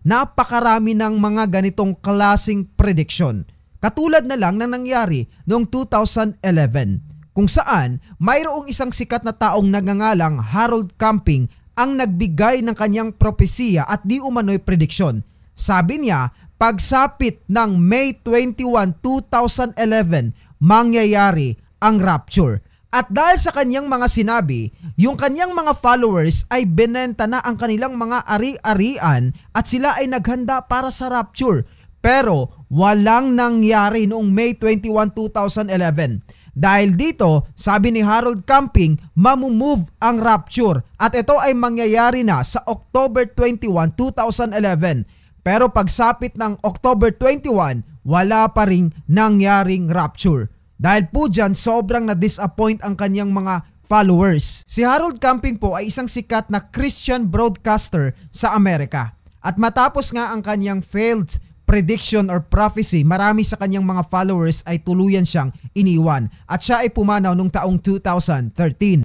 napakarami ng mga ganitong klasing prediction. Katulad na lang ng nangyari noong 2011 kung saan mayroong isang sikat na taong nagngangalang Harold Camping ang nagbigay ng kanyang propesiya at di umano'y prediksyon. Sabi niya, pagsapit ng May 21, 2011, mangyayari ang rapture. At dahil sa kanyang mga sinabi, yung kanyang mga followers ay binenta na ang kanilang mga ari-arian at sila ay naghanda para sa rapture. Pero walang nangyari noong May 21, 2011. Dahil dito, sabi ni Harold Camping, mamumove ang rapture at ito ay mangyayari na sa October 21, 2011. Pero pagsapit ng October 21, wala pa ring nangyaring rapture. Dahil po dyan, sobrang na-disappoint ang kanyang mga followers. Si Harold Camping po ay isang sikat na Christian broadcaster sa Amerika. At matapos nga ang kanyang failed prediction or prophecy, marami sa kanyang mga followers ay tuluyan siyang iniwan. At siya ay pumanaw noong taong 2013.